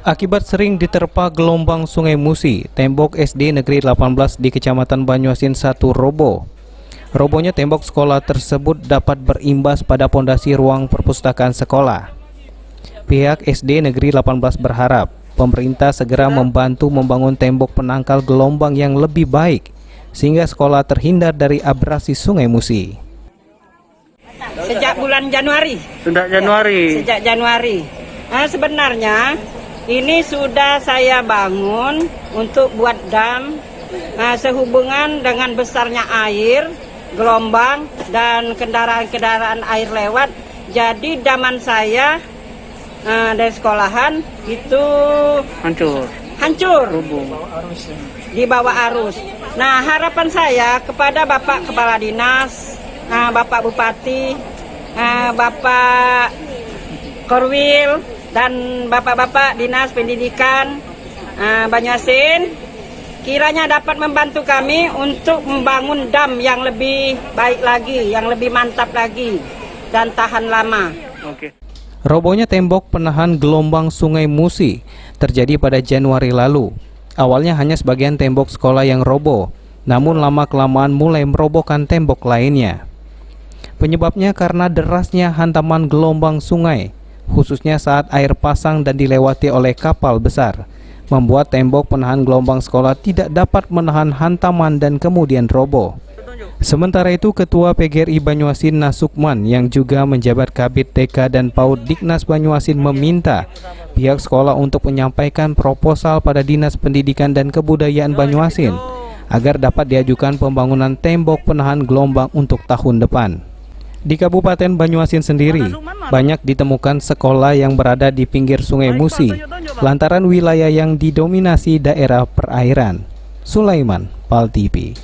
Akibat sering diterpa gelombang Sungai Musi, tembok SD Negeri 18 di Kecamatan Banyuasin 1 roboh. Robohnya tembok sekolah tersebut dapat berimbas pada pondasi ruang perpustakaan sekolah. Pihak SD Negeri 18 berharap pemerintah segera membantu membangun tembok penangkal gelombang yang lebih baik sehingga sekolah terhindar dari abrasi Sungai Musi. Sejak bulan Januari. Sejak Januari. Nah, sebenarnya ini sudah saya bangun untuk buat dam sehubungan dengan besarnya air, gelombang, dan kendaraan-kendaraan air lewat. Jadi daman saya dari sekolahan itu hancur di bawah arus. Nah, harapan saya kepada Bapak Kepala Dinas, Bapak Bupati, Bapak Korwil, dan bapak-bapak Dinas Pendidikan Banyuasin kiranya dapat membantu kami untuk membangun dam yang lebih baik lagi, yang lebih mantap lagi dan tahan lama. Robohnya tembok penahan gelombang Sungai Musi terjadi pada Januari lalu. Awalnya hanya sebagian tembok sekolah yang roboh, namun lama-kelamaan mulai merobohkan tembok lainnya. Penyebabnya karena derasnya hantaman gelombang sungai, khususnya saat air pasang dan dilewati oleh kapal besar, membuat tembok penahan gelombang sekolah tidak dapat menahan hantaman dan kemudian roboh. Sementara itu, Ketua PGRI Banyuasin Nasukman yang juga menjabat Kabid TK dan PAUD Diknas Banyuasin meminta pihak sekolah untuk menyampaikan proposal pada Dinas Pendidikan dan Kebudayaan Banyuasin agar dapat diajukan pembangunan tembok penahan gelombang untuk tahun depan. Di Kabupaten Banyuasin sendiri, banyak ditemukan sekolah yang berada di pinggir Sungai Musi, lantaran wilayah yang didominasi daerah perairan. Sulaiman, PAL TV.